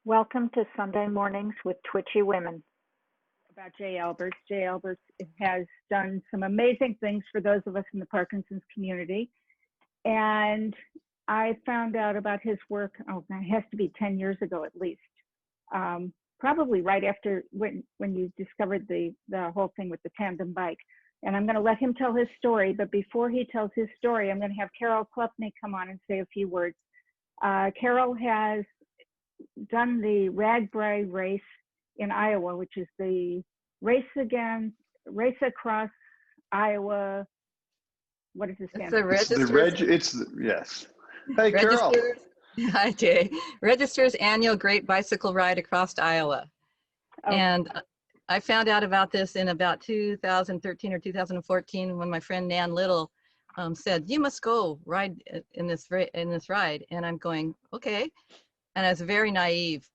Welcome to Sunday Mornings with Twitchy Women. About Jay Alberts. Jay Alberts has done some amazing things for those of us in the Parkinson's community. And I found out about his work, it has to be 10 years ago at least. Probably right after when you discovered the whole thing with the tandem bike. And I'm going to let him tell his story. But before he tells his story, I'm going to have Carol Klupny come on and say a few words. Carol has done the RAGBRAI race in Iowa, which is the race across Iowa. What does it stand for? Yes. Hey, Carol. Hi, Jay. Register's annual Great Bicycle Ride across Iowa. Oh. And I found out about this in about 2013 or 2014 when my friend Nan Little said, "You must go ride in this ride." And I'm going, okay. And I was very naive,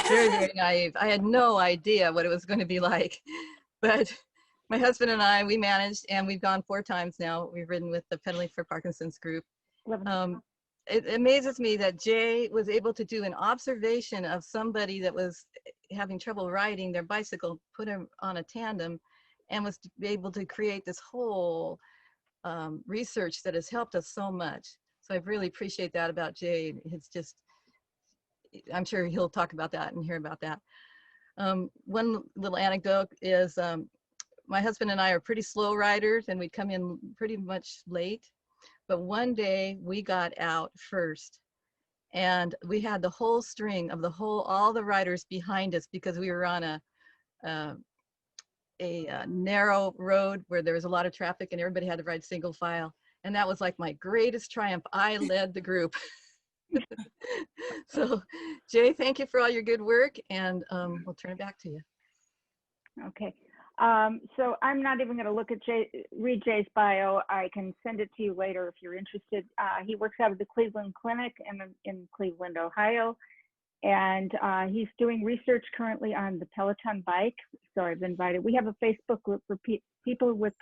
very, very naive. I had no idea what it was going to be like. But my husband and I, we managed, and we've gone 4 times now. We've ridden with the Pedaling for Parkinson's group. It amazes me that Jay was able to do an observation of somebody that was having trouble riding their bicycle, put him on a tandem, and was able to create this whole research that has helped us so much. So I really appreciate that about Jay. It's just, I'm sure he'll talk about that and hear about that. One little anecdote is my husband and I are pretty slow riders, and we'd come in pretty much late. But one day we got out first, and we had the whole string of all the riders behind us because we were on a narrow road where there was a lot of traffic and everybody had to ride single file. And that was like my greatest triumph. I led the group. So Jay, thank you for all your good work, and we'll turn it back to you. Okay. So I'm not even going to look at read Jay's bio. I can send it to you later if you're interested. He works out of the Cleveland Clinic in Cleveland, Ohio. And he's doing research currently on the Peloton bike. So I've invited, we have a Facebook group for people with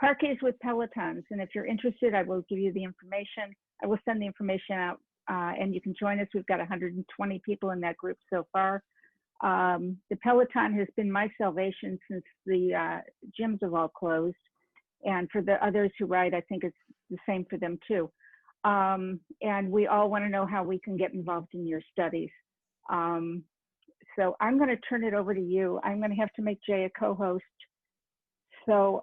Parkies with Pelotons. And if you're interested, I will give you the information. I will send the information out and you can join us. We've got 120 people in that group so far. The Peloton has been my salvation since the gyms have all closed. And for the others who ride, I think it's the same for them too. And we all want to know how we can get involved in your studies. So I'm going to turn it over to you. I'm going to have to make Jay a co-host. So,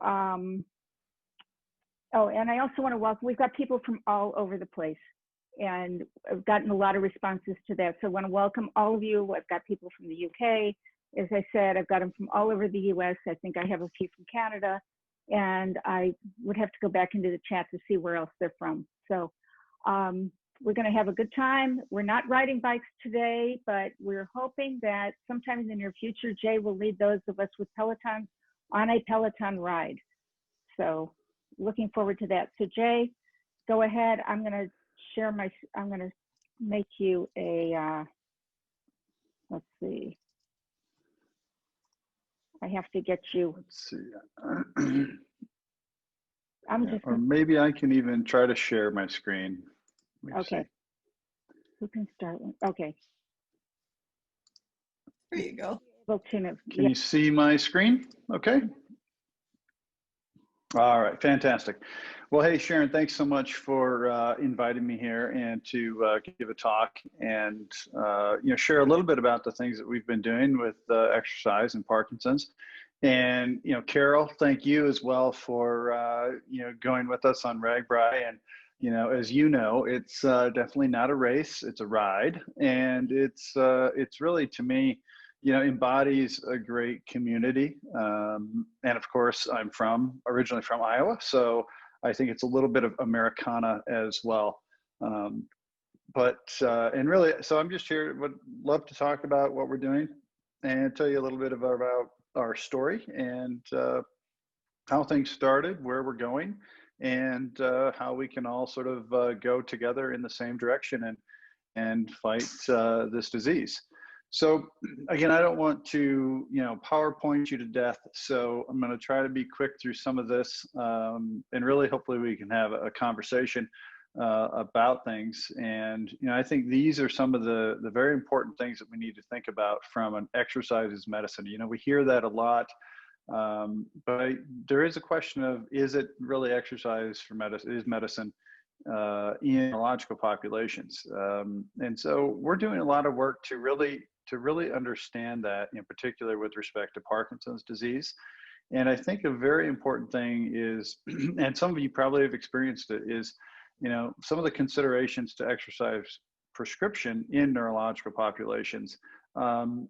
oh, and I also want to welcome, we've got people from all over the place. And I've gotten a lot of responses to that. So I want to welcome all of you. I've got people from the UK. As I said, I've got them from all over the US. I think I have a few from Canada. And I would have to go back into the chat to see where else they're from. So we're going to have a good time. We're not riding bikes today, but we're hoping that sometime in the near future, Jay will lead those of us with Pelotons on a Peloton ride. So looking forward to that. So Jay, go ahead. I'm going to share I'm going to make you a, let's see. I have to get you. Let's see. Or maybe I can even try to share my screen. Okay. Who can start with? Okay. There you go. Can you see my screen? Okay. All right, fantastic. Well, hey, Sharon, thanks so much for inviting me here and to give a talk and share a little bit about the things that we've been doing with exercise and Parkinson's. And Carol, thank you as well for going with us on RAGBRAI. And as you know, it's definitely not a race; it's a ride, and it's really, to me, embodies a great community. And of course, I'm originally from Iowa, so I think it's a little bit of Americana as well. And really, so I'm just here, would love to talk about what we're doing and tell you a little bit about our story and how things started, where we're going, and how we can all sort of go together in the same direction and fight this disease. So again, I don't want to, PowerPoint you to death. So I'm going to try to be quick through some of this, and really, hopefully, we can have a conversation. about things. And, I think these are some of the very important things that we need to think about from an exercise as medicine. We hear that a lot, but there is a question of, is it really exercise for medicine, is medicine in neurological populations? And so we're doing a lot of work to really understand that, in particular with respect to Parkinson's disease. And I think a very important thing is, and some of you probably have experienced it, is, some of the considerations to exercise prescription in neurological populations. Often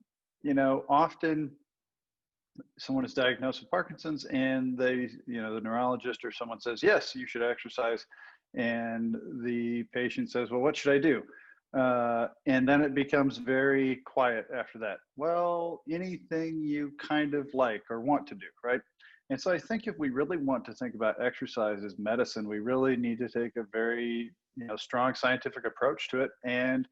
someone is diagnosed with Parkinson's and the neurologist or someone says, yes, you should exercise. And the patient says, well, what should I do? And then it becomes very quiet after that. Well, anything you kind of like or want to do, right? And so I think if we really want to think about exercise as medicine, we really need to take a very, strong scientific approach to it and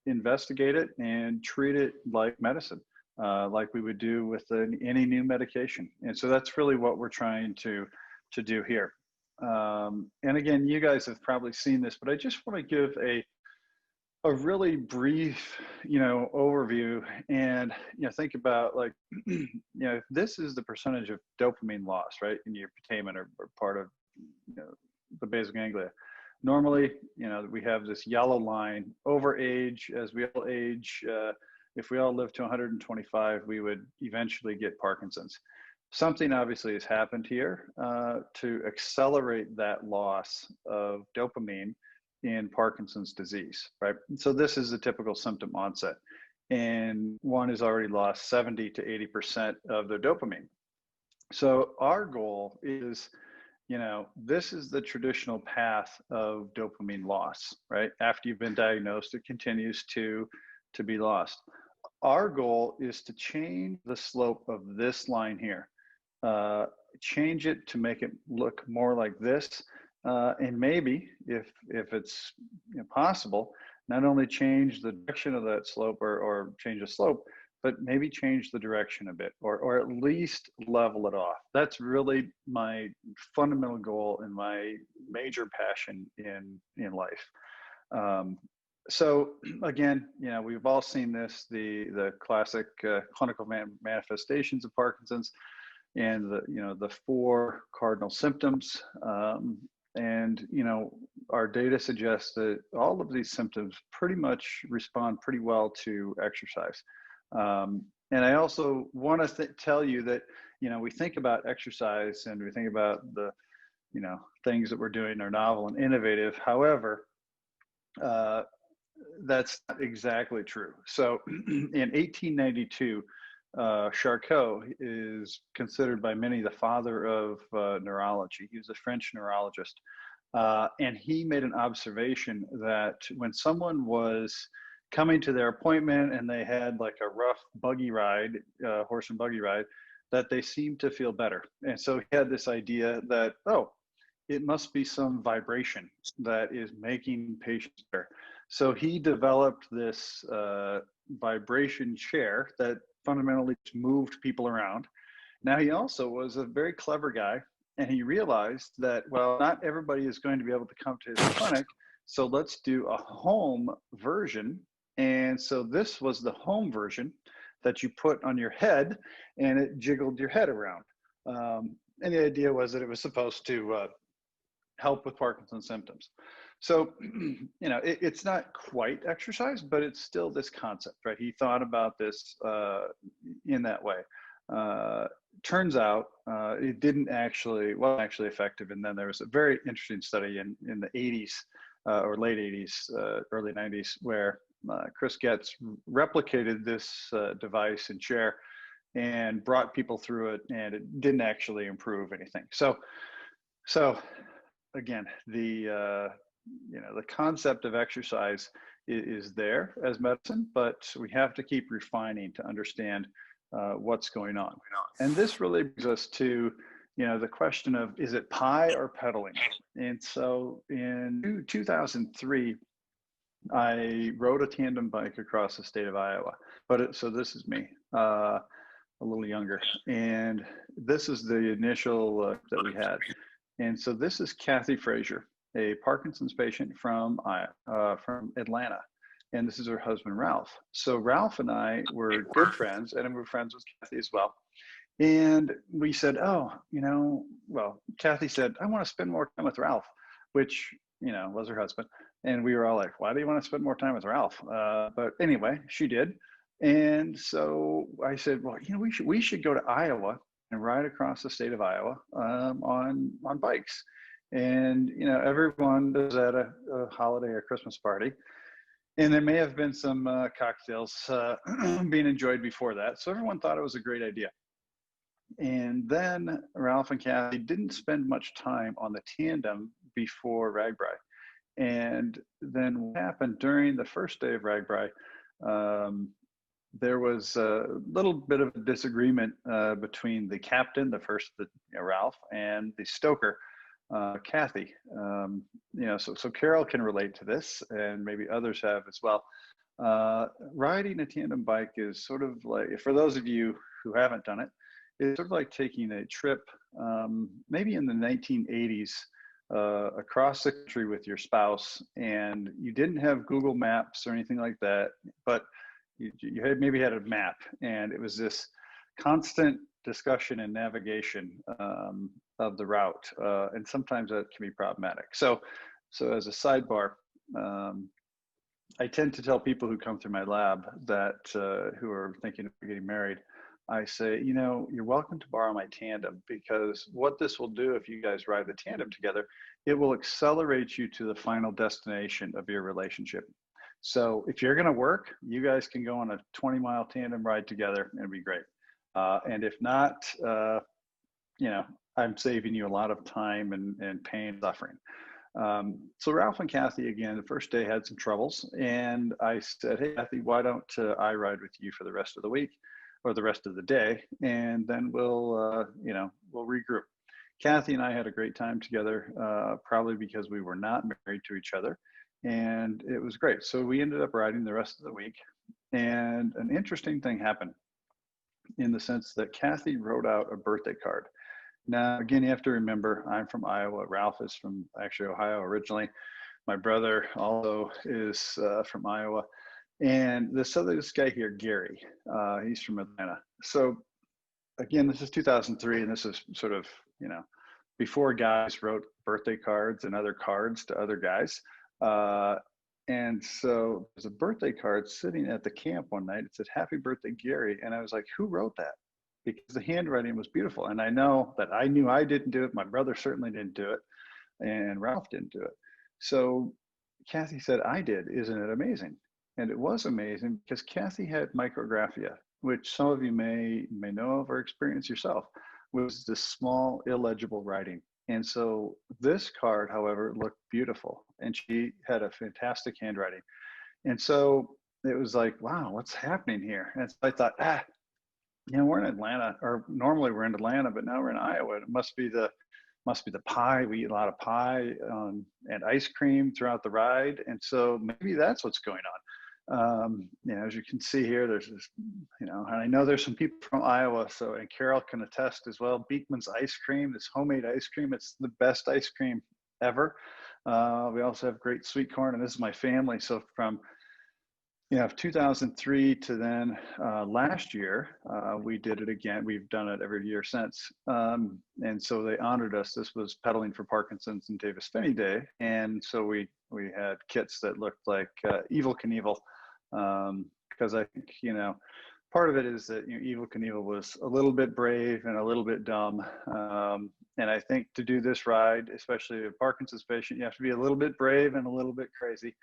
investigate it and treat it like medicine, like we would do with any new medication. And so that's really what we're trying to do here. And again, you guys have probably seen this, but I just want to give a really brief, overview, and, think about, like, if this is the percentage of dopamine loss, right, in your putamen or part of, the basal ganglia. Normally, we have this yellow line over age. As we all age, if we all live to 125, we would eventually get Parkinson's. Something obviously has happened here to accelerate that loss of dopamine in Parkinson's disease, right? So this is the typical symptom onset, and one has already lost 70 to 80% of their dopamine. So our goal is, this is the traditional path of dopamine loss, right? After you've been diagnosed, it continues to be lost. Our goal is to change the slope of this line here, change it to make it look more like this. And maybe, if it's possible, not only change the direction of that slope or change the slope, but maybe change the direction a bit, or at least level it off. That's really my fundamental goal and my major passion in life. So again, we've all seen this, the classic clinical manifestations of Parkinson's, and the 4 cardinal symptoms. And, our data suggests that all of these symptoms pretty much respond pretty well to exercise. And I also want to tell you that, we think about exercise and we think about the, things that we're doing are novel and innovative. However, that's not exactly true. So in 1892, Charcot is considered by many the father of neurology. He was a French neurologist. And he made an observation that when someone was coming to their appointment and they had like a rough buggy ride, horse and buggy ride, that they seemed to feel better. And so he had this idea that, it must be some vibration that is making patients better. So he developed this vibration chair that fundamentally moved people around. Now, he also was a very clever guy, and he realized that, well, not everybody is going to be able to come to his clinic, so let's do a home version. And so this was the home version that you put on your head, and it jiggled your head around. And the idea was that it was supposed to help with Parkinson's symptoms. So, it's not quite exercise, but it's still this concept, right? He thought about this in that way. Turns out it wasn't actually effective. And then there was a very interesting study in the 80s or late 80s, early 90s, where Chris Getz replicated this device and chair and brought people through it, and it didn't actually improve anything. So again, the concept of exercise is there as medicine, but we have to keep refining to understand what's going on. And this really brings us to, the question of, is it pie or pedaling? And so in 2003, I rode a tandem bike across the state of Iowa. So this is me, a little younger. And this is the initial that we had. And so this is Kathy Frazier. a Parkinson's patient from Atlanta, and this is her husband, Ralph. So Ralph and I were good friends, and we're friends with Kathy as well. And we said, oh, well, Kathy said, I want to spend more time with Ralph, which, was her husband. And we were all like, why do you want to spend more time with Ralph? But anyway, she did. And so I said, well, we should go to Iowa and ride across the state of Iowa on bikes. And, everyone is at a holiday or Christmas party. And there may have been some cocktails being enjoyed before that. So everyone thought it was a great idea. And then Ralph and Kathy didn't spend much time on the tandem before RAGBRAI. And then what happened during the first day of RAGBRAI, there was a little bit of a disagreement between the captain, Ralph, and the stoker, Kathy. So Carol can relate to this, and maybe others have as well. Riding a tandem bike is sort of like, for those of you who haven't done it, it's sort of like taking a trip, maybe in the 1980s, across the country with your spouse, and you didn't have Google Maps or anything like that, but you had maybe had a map, and it was this constant discussion and navigation of the route, and sometimes that can be problematic. So as a sidebar, I tend to tell people who come through my lab that who are thinking of getting married, I say, you're welcome to borrow my tandem, because what this will do if you guys ride the tandem together, it will accelerate you to the final destination of your relationship. So if you're going to work, you guys can go on a 20-mile tandem ride together and it'd be great. And if not, I'm saving you a lot of time and pain and suffering. So Ralph and Kathy, again, the first day had some troubles, and I said, hey, Kathy, why don't I ride with you for the rest of the week or the rest of the day, and then we'll regroup. Kathy and I had a great time together, probably because we were not married to each other, and it was great. So we ended up riding the rest of the week, and an interesting thing happened in the sense that Kathy wrote out a birthday card. Now, again, you have to remember, I'm from Iowa. Ralph is from actually Ohio originally. My brother also is from Iowa. And this guy here, Gary, he's from Atlanta. So again, this is 2003, and this is sort of, before guys wrote birthday cards and other cards to other guys. And so there's a birthday card sitting at the camp one night. It said, happy birthday, Gary. And I was like, who wrote that? Because the handwriting was beautiful. And I know that I knew I didn't do it. My brother certainly didn't do it. And Ralph didn't do it. So Kathy said, I did. Isn't it amazing? And it was amazing because Kathy had micrographia, which some of you may know of or experience yourself, was this small, illegible writing. And so this card, however, looked beautiful, and she had a fantastic handwriting. And so it was like, wow, what's happening here? And so I thought, we're in Atlanta, or normally we're in Atlanta, but now we're in Iowa. It must be the pie. We eat a lot of pie and ice cream throughout the ride. And so maybe that's what's going on. As you can see here, there's this, and I know there's some people from Iowa, and Carol can attest as well. Beekman's ice cream, this homemade ice cream, it's the best ice cream ever. We also have great sweet corn, and this is my family. So from 2003 to then last year, we did it again. We've done it every year since. And so they honored us. This was Pedaling for Parkinson's and Davis Phinney Day. And so we had kits that looked like Evel Knievel, because I think, part of it is that Evel Knievel was a little bit brave and a little bit dumb. And I think to do this ride, especially a Parkinson's patient, you have to be a little bit brave and a little bit crazy.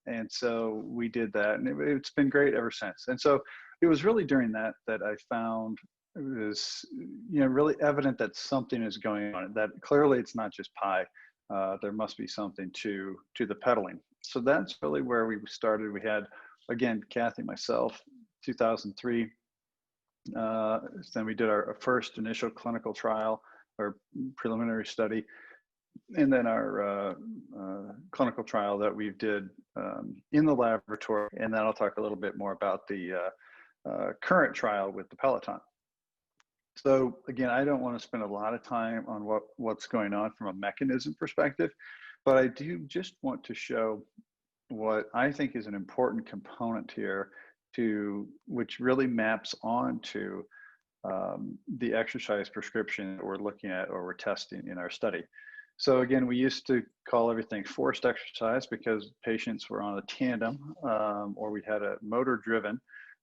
And so we did that, and it's been great ever since. And so it was really during that I found it was, really evident that something is going on, that clearly it's not just pie. There must be something to the pedaling. So that's really where we started. We had, again, Kathy, myself, 2003. Then we did our first initial clinical trial or preliminary study. And then our clinical trial that we did in the laboratory. And then I'll talk a little bit more about the current trial with the Peloton. So again, I don't want to spend a lot of time on what's going on from a mechanism perspective, but I do just want to show what I think is an important component here to which really maps onto the exercise prescription that we're looking at or we're testing in our study. So again, we used to call everything forced exercise because patients were on a tandem or we had a motor driven.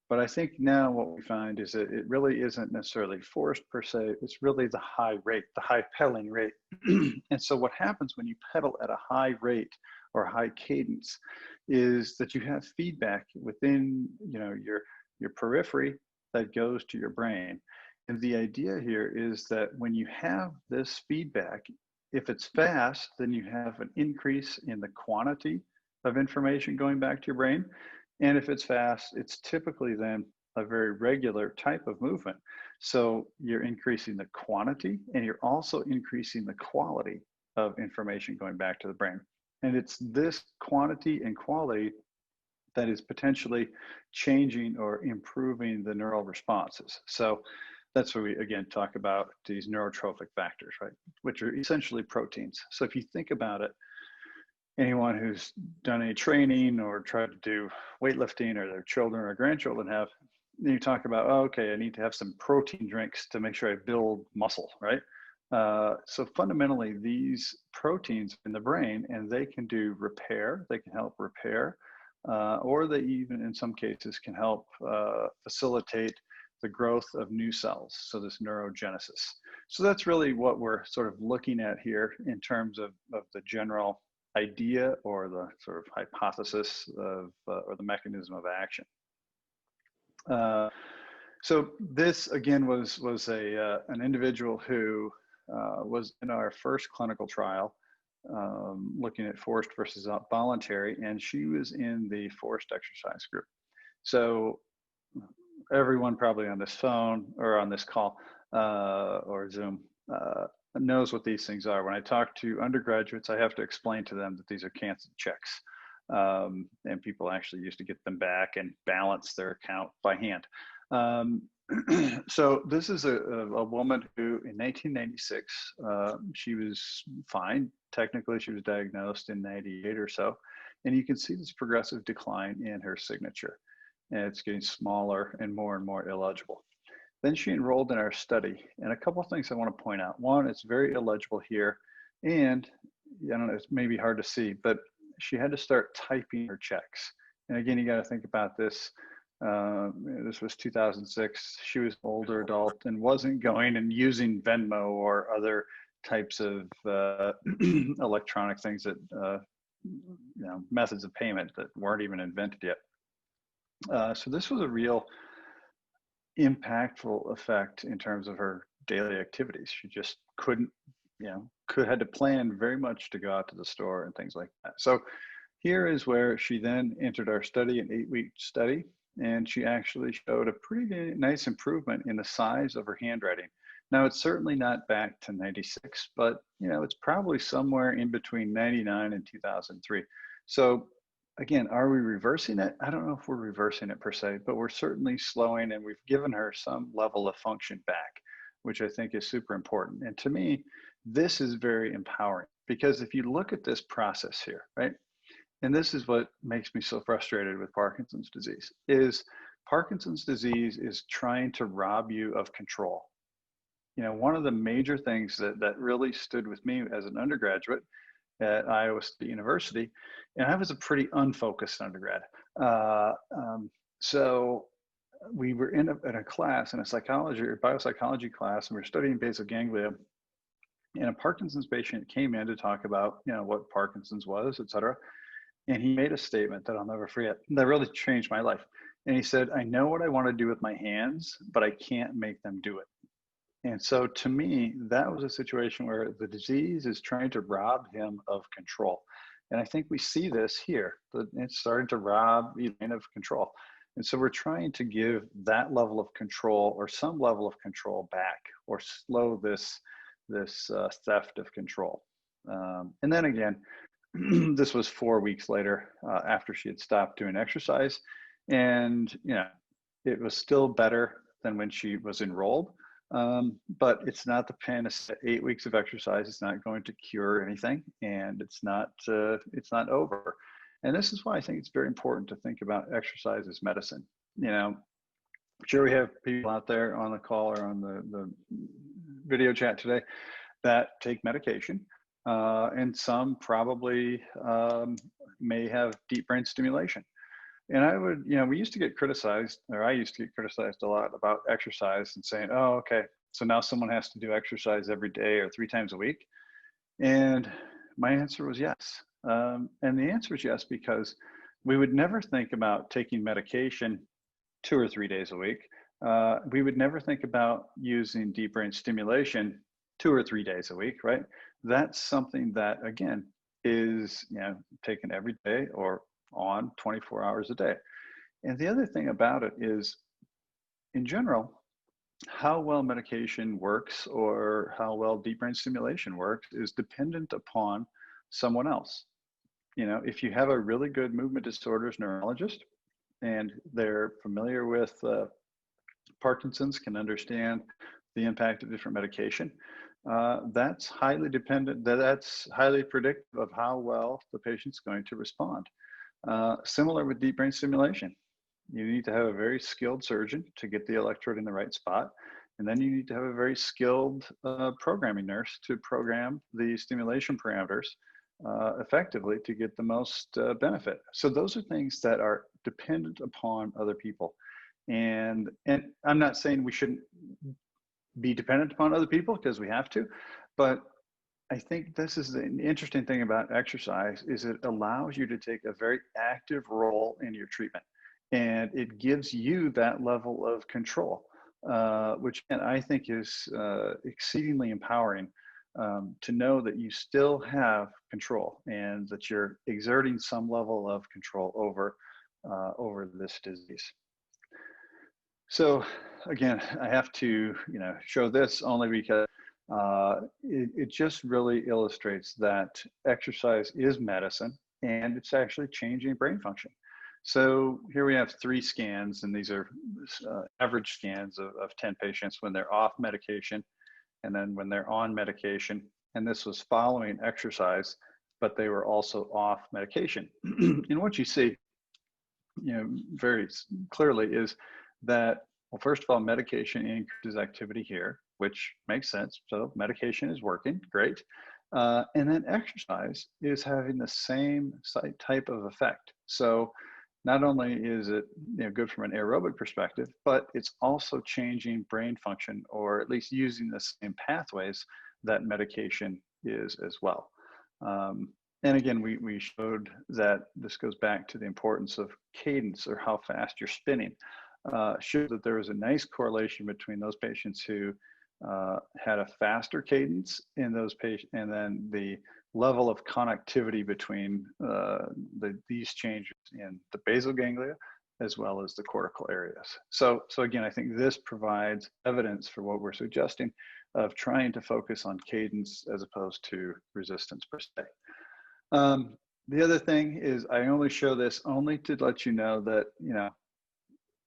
But I think now what we find is that it really isn't necessarily forced per se, it's really the high rate, the high pedaling rate. And so what happens when you pedal at a high rate or high cadence is that you have feedback within, you know, your periphery that goes to your brain. And the idea here is that when you have this feedback, if it's fast, then you have an increase in the quantity of information going back to your brain. And if it's fast, it's typically then a very regular type of movement. So you're increasing the quantity and you're also increasing the quality of information going back to the brain. And it's this quantity and quality that is potentially changing or improving the neural responses. So that's where we, again, talk about these neurotrophic factors, right? Which are essentially proteins. So if you think about it, anyone who's done any training or tried to do weightlifting or their children or grandchildren have, you talk about, oh, okay, I need to have some protein drinks to make sure I build muscle, right? So fundamentally, these proteins in the brain, and they can do repair, they can help repair, or they even in some cases can help facilitate the growth of new cells, so this neurogenesis. So that's really what we're sort of looking at here in terms of the general idea or the sort of hypothesis of, or the mechanism of action. So this again was an individual who was in our first clinical trial looking at forced versus voluntary, and she was in the forced exercise group. So everyone probably on this phone or on this call or Zoom knows what these things are. When I talk to undergraduates, I have to explain to them that these are canceled checks. And people actually used to get them back and balance their account by hand. So this is a woman who in 1996, she was fine. Technically, she was diagnosed in 98 or so. And you can see this progressive decline in her signature. And it's getting smaller and more illegible. Then she enrolled in our study. And a couple of things I want to point out. One, it's very illegible here. And I don't know, it's maybe hard to see, but she had to start typing her checks. And again, you got to think about this. This was 2006. She was an older adult and wasn't going and using Venmo or other types of electronic things that, you know, methods of payment that weren't even invented yet. So this was a real impactful effect in terms of her daily activities. She just couldn't, you know, had to plan very much to go out to the store and things like that. So here is where she then entered our study, an 8-week study, and she actually showed a pretty nice improvement in the size of her handwriting. Now, it's certainly not back to 96, but, you know, it's probably somewhere in between 99 and 2003. So again, are we reversing it? I don't know if we're reversing it per se, but we're certainly slowing, and we've given her some level of function back, which I think is super important. And to me, this is very empowering, because if you look at this process here, right? And this is what makes me so frustrated with Parkinson's disease, is Parkinson's disease is trying to rob you of control. You know, one of the major things that really stood with me as an undergraduate at Iowa State University, and I was a pretty unfocused undergrad. So we were in a class, in a psychology or biopsychology class, and we were studying basal ganglia. And a Parkinson's patient came in to talk about, you know, what Parkinson's was, et cetera. And he made a statement that I'll never forget, that really changed my life. And he said, I know what I want to do with my hands, but I can't make them do it. And so to me, that was a situation where the disease is trying to rob him of control. And I think we see this here, that it's starting to rob Elaine of control. And so we're trying to give that level of control or some level of control back, or slow this theft of control. And then again, this was 4 weeks later after she had stopped doing exercise. And, you know, it was still better than when she was enrolled. But it's not the panacea. 8 weeks of exercise is not going to cure anything, and it's not over. And this is why I think it's very important to think about exercise as medicine. You know, sure, we have people out there on the call or on the video chat today that take medication, and some probably may have deep brain stimulation. And I would, you know, we used to get criticized, or I used to get criticized a lot about exercise and saying, oh, okay, so now someone has to do exercise every day or 3 times a week. And my answer was yes. And the answer is yes, because we would never think about taking medication 2 or 3 days a week. We would never think about using deep brain stimulation 2 or 3 days a week, right? That's something that, again, is, you know, taken every day or on 24 hours a day. And the other thing about it is, in general, how well medication works or how well deep brain stimulation works is dependent upon someone else. You know, if you have a really good movement disorders neurologist and they're familiar with Parkinson's, can understand the impact of different medication, that's highly dependent, that's highly predictive of how well the patient's going to respond. Similar with deep brain stimulation. You need to have a very skilled surgeon to get the electrode in the right spot. And then you need to have a very skilled programming nurse to program the stimulation parameters effectively to get the most benefit. So those are things that are dependent upon other people. And I'm not saying we shouldn't be dependent upon other people, because we have to, but I think this is the interesting thing about exercise is it allows you to take a very active role in your treatment, and it gives you that level of control, which I think is exceedingly empowering, to know that you still have control and that you're exerting some level of control over this disease. So again, I have to, you know, show this only because it just really illustrates that exercise is medicine, and it's actually changing brain function. So here we have 3 scans, and these are average scans of 10 patients when they're off medication, and then when they're on medication. And this was following exercise, but they were also off medication. And what you see, you know, very clearly is that, well, first of all, medication increases activity here, which makes sense. So medication is working, great. And then exercise is having the same type of effect. So not only is it, you know, good from an aerobic perspective, but it's also changing brain function, or at least using the same pathways that medication is as well. And again, we showed that this goes back to the importance of cadence, or how fast you're spinning. Showed that there was a nice correlation between those patients who had a faster cadence in those patients, and then the level of connectivity between these changes in the basal ganglia as well as the cortical areas. So again, I think this provides evidence for what we're suggesting of trying to focus on cadence as opposed to resistance per se. The other thing is, I only show this only to let you know that, you know,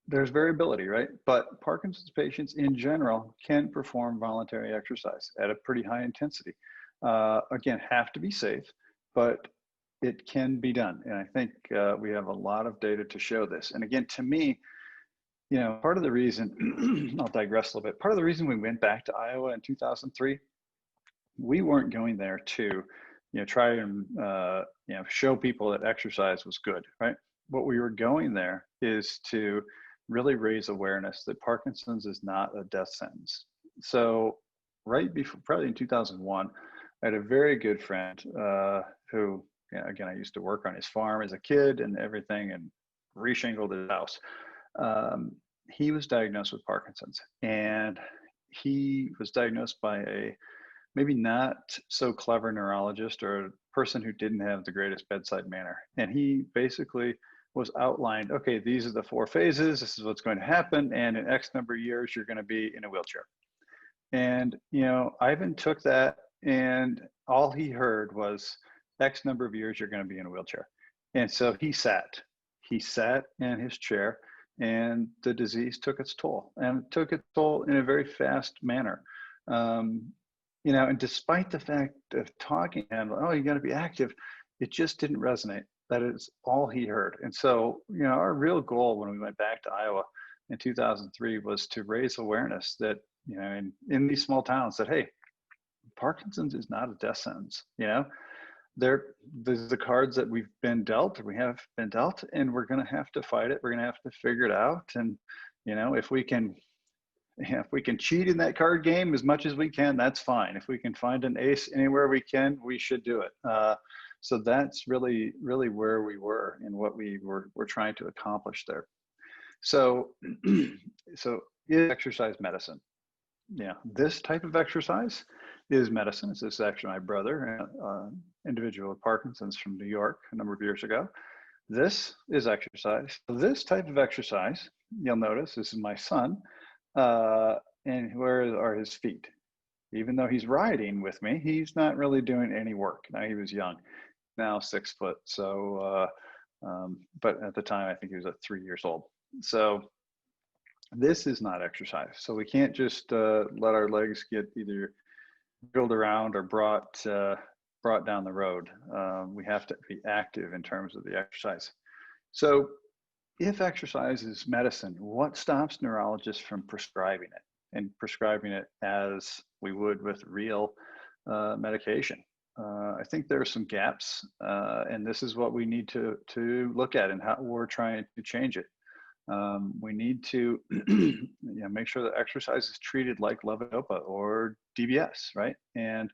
there's variability, right? But Parkinson's patients in general can perform voluntary exercise at a pretty high intensity. Again, have to be safe, but it can be done. And I think we have a lot of data to show this. And again, to me, you know, part of the reason, I'll digress a little bit, part of the reason we went back to Iowa in 2003, we weren't going there to, you know, try and, you know, show people that exercise was good, right? What we were going there is to really raise awareness that Parkinson's is not a death sentence. So right before, probably in 2001, I had a very good friend who, you know, again, I used to work on his farm as a kid and everything, and reshingled his house. He was diagnosed with Parkinson's, and he was diagnosed by a maybe not so clever neurologist, or a person who didn't have the greatest bedside manner. And he basically was outlined, okay, these are the 4 phases, this is what's going to happen, and in X number of years, you're going to be in a wheelchair. And, you know, Ivan took that, and all he heard was X number of years, you're going to be in a wheelchair. And so he sat in his chair, and the disease took its toll, and it took its toll in a very fast manner. Um, and despite the fact of talking and, oh, you got to be active, it just didn't resonate. That is all he heard. And so, our real goal when we went back to Iowa in 2003 was to raise awareness that, in these small towns that, hey, Parkinson's is not a death sentence. There's the cards that we have been dealt, and we're going to have to fight it. We're going to have to figure it out. And, if we can cheat in that card game as much as we can, that's fine. If we can find an ace anywhere we can, we should do it. So that's really, really where we were and what we were trying to accomplish there. So, is exercise medicine? Yeah, this type of exercise is medicine. This is actually my brother, individual with Parkinson's from New York a number of years ago. This is exercise. This type of exercise, you'll notice, this is my son. And where are his feet? Even though he's riding with me, he's not really doing any work. Now, he was young, now 6 foot. So, but at the time, I think he was 3 years old. So this is not exercise. So we can't just let our legs get either wheeled around or brought down the road. We have to be active in terms of the exercise. So if exercise is medicine, what stops neurologists from prescribing it and prescribing it as we would with real medication? I think there are some gaps, and this is what we need to look at and how we're trying to change it. We need to make sure that exercise is treated like levodopa or DBS, right? And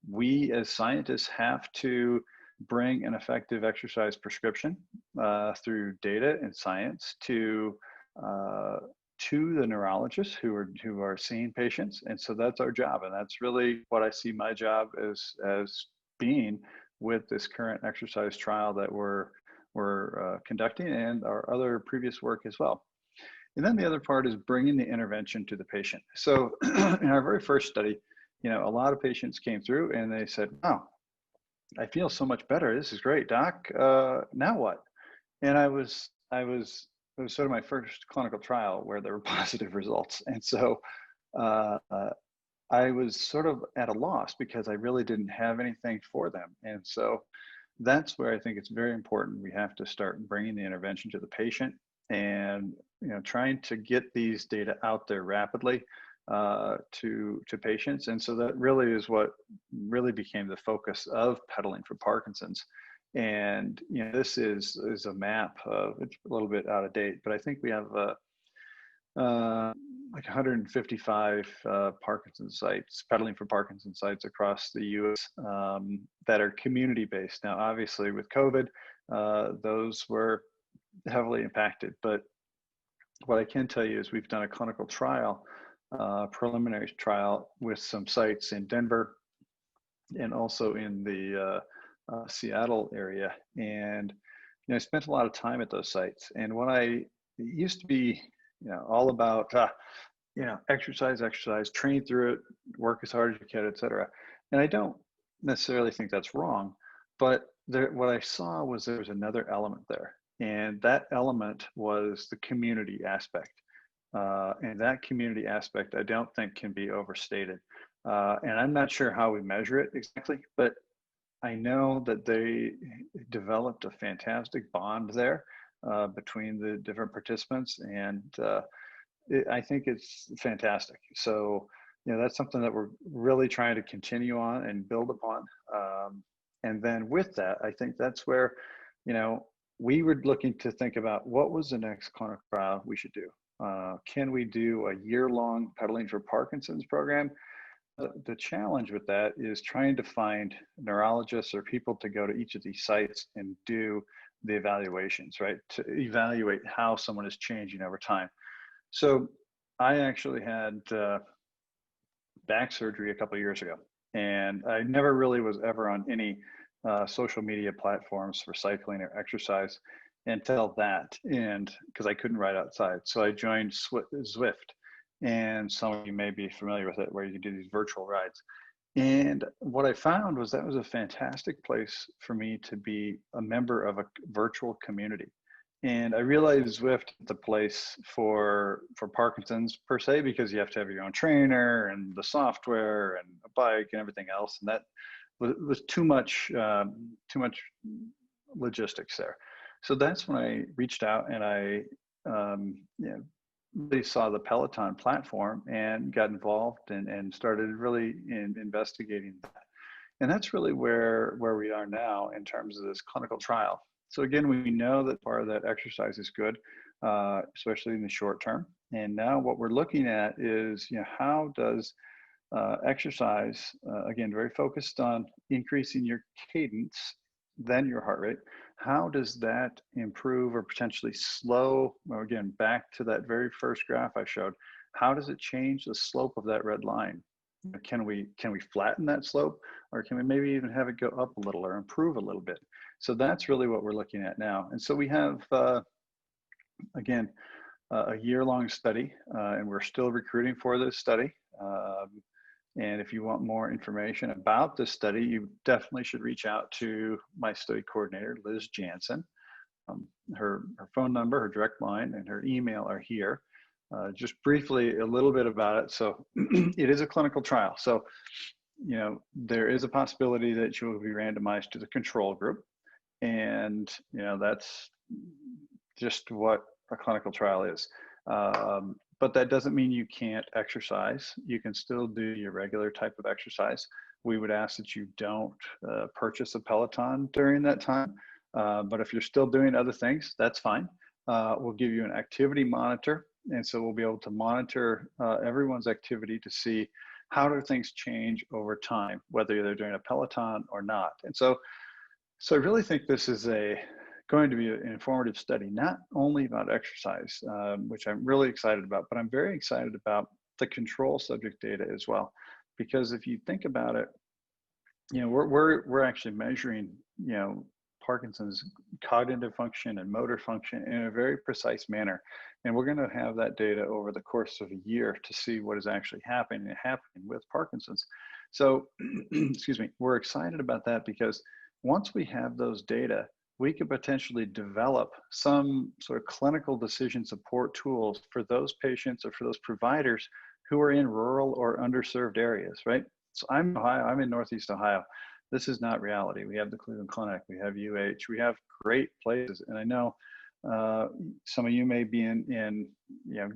we as scientists have to bring an effective exercise prescription through data and science to the neurologists who are seeing patients. And so that's our job, and that's really what I see my job as being with this current exercise trial that we're conducting, and our other previous work as well. And then the other part is bringing the intervention to the patient. So in our very first study, a lot of patients came through and they said, "Wow, I feel so much better. This is great, doc. Now what?" And it was sort of my first clinical trial where there were positive results. And so I was sort of at a loss because I really didn't have anything for them. And so that's where I think it's very important. We have to start bringing the intervention to the patient and, trying to get these data out there rapidly to patients. And so that really is what really became the focus of Pedaling for Parkinson's. And, this is a map of, it's a little bit out of date, but I think we have like 155 Parkinson's sites, Pedaling for Parkinson's sites across the US that are community-based. Now, obviously with COVID, those were heavily impacted, but what I can tell you is we've done a clinical trial, preliminary trial with some sites in Denver and also in the Seattle area. And, I spent a lot of time at those sites. And it used to be, all about, exercise, train through it, work as hard as you can, et cetera. And I don't necessarily think that's wrong, but what I saw was there was another element there. And that element was the community aspect. And that community aspect, I don't think can be overstated. And I'm not sure how we measure it exactly, but I know that they developed a fantastic bond there between the different participants. And I think it's fantastic. So, that's something that we're really trying to continue on and build upon. And then with that, I think that's where, we were looking to think about what was the next clinical trial we should do. Can we do a year-long Pedaling for Parkinson's program? The challenge with that is trying to find neurologists or people to go to each of these sites and do the evaluations, right? To evaluate how someone is changing over time. So I actually had back surgery a couple of years ago, and I never really was ever on any social media platforms for cycling or exercise until that, and because I couldn't ride outside. So I joined Zwift, and some of you may be familiar with it, where you do these virtual rides. And what I found was that was a fantastic place for me to be a member of a virtual community. And I realized Zwift is the place for Parkinson's per se, because you have to have your own trainer and the software and a bike and everything else, and that was too much logistics there. So that's when I reached out and I really saw the Peloton platform and got involved and started really investigating that. And that's really where we are now in terms of this clinical trial. So again, we know that part of that exercise is good, especially in the short term. And now what we're looking at is, how does exercise, again, very focused on increasing your cadence, then your heart rate, how does that improve or potentially slow, or again, back to that very first graph I showed, how does it change the slope of that red line? Can we flatten that slope, or can we maybe even have it go up a little or improve a little bit? So that's really what we're looking at now. And so we have, again, a year-long study, and we're still recruiting for this study. And if you want more information about this study, you definitely should reach out to my study coordinator, Liz Jansen. Her phone number, her direct line, and her email are here. Just briefly, a little bit about it. So it is a clinical trial. So, there is a possibility that you will be randomized to the control group. And, that's just what a clinical trial is. But that doesn't mean you can't exercise. You can still do your regular type of exercise. We would ask that you don't purchase a Peloton during that time. But if you're still doing other things, that's fine. We'll give you an activity monitor. And so we'll be able to monitor everyone's activity to see how do things change over time, whether they're doing a Peloton or not. And so I really think this is going to be an informative study, not only about exercise, which I'm really excited about, but I'm very excited about the control subject data as well. Because if you think about it, we're actually measuring, Parkinson's cognitive function and motor function in a very precise manner. And we're going to have that data over the course of a year to see what is actually happening with Parkinson's. So, excuse me, we're excited about that because once we have those data, we could potentially develop some sort of clinical decision support tools for those patients or for those providers who are in rural or underserved areas, right? So I'm in Ohio, I'm in Northeast Ohio. This is not reality. We have the Cleveland Clinic, we have UH, we have great places. And I know some of you may be in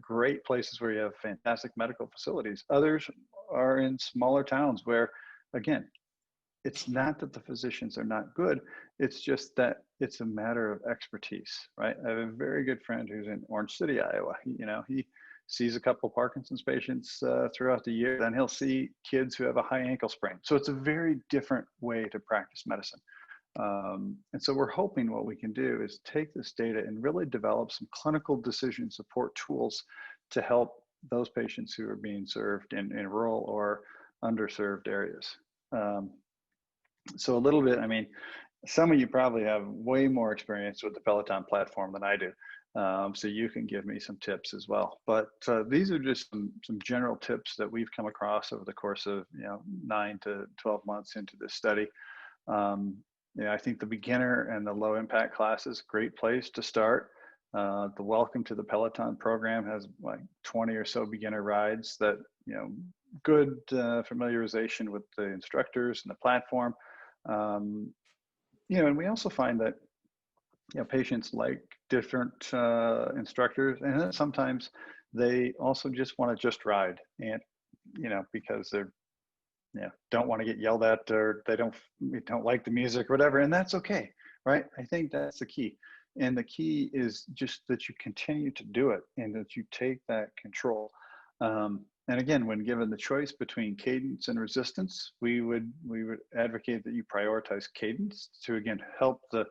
great places where you have fantastic medical facilities. Others are in smaller towns where, again, it's not that the physicians are not good. It's just that it's a matter of expertise, right? I have a very good friend who's in Orange City, Iowa. He sees a couple of Parkinson's patients throughout the year, then he'll see kids who have a high ankle sprain. So it's a very different way to practice medicine. And so we're hoping what we can do is take this data and really develop some clinical decision support tools to help those patients who are being served in rural or underserved areas. So a little bit, some of you probably have way more experience with the Peloton platform than I do. So you can give me some tips as well. But these are just some general tips that we've come across over the course of 9 to 12 months into this study. I think the beginner and the low impact class is a great place to start. The Welcome to the Peloton program has like 20 or so beginner rides that, good familiarization with the instructors and the platform. And we also find that patients like different instructors, and then sometimes they also just want to just ride, and because they're don't want to get yelled at, or they don't like the music or whatever, and that's okay, right? I think that's the key. And the key is just that you continue to do it and that you take that control. And again, when given the choice between cadence and resistance, we would advocate that you prioritize cadence to, again, help the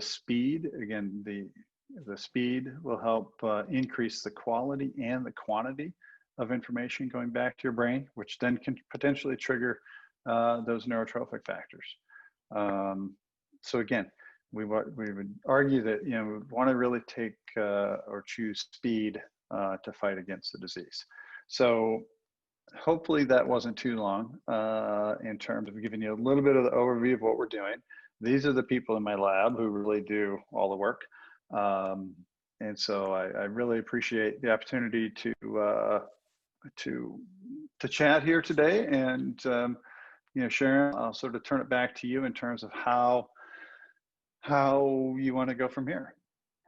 speed. Again, the speed will help increase the quality and the quantity of information going back to your brain, which then can potentially trigger those neurotrophic factors. So again, we would argue that we want to really take or choose speed to fight against the disease. So hopefully that wasn't too long in terms of giving you a little bit of the overview of what we're doing. These are the people in my lab who really do all the work. And so I really appreciate the opportunity to chat here today. And Sharon, I'll sort of turn it back to you in terms of how you want to go from here.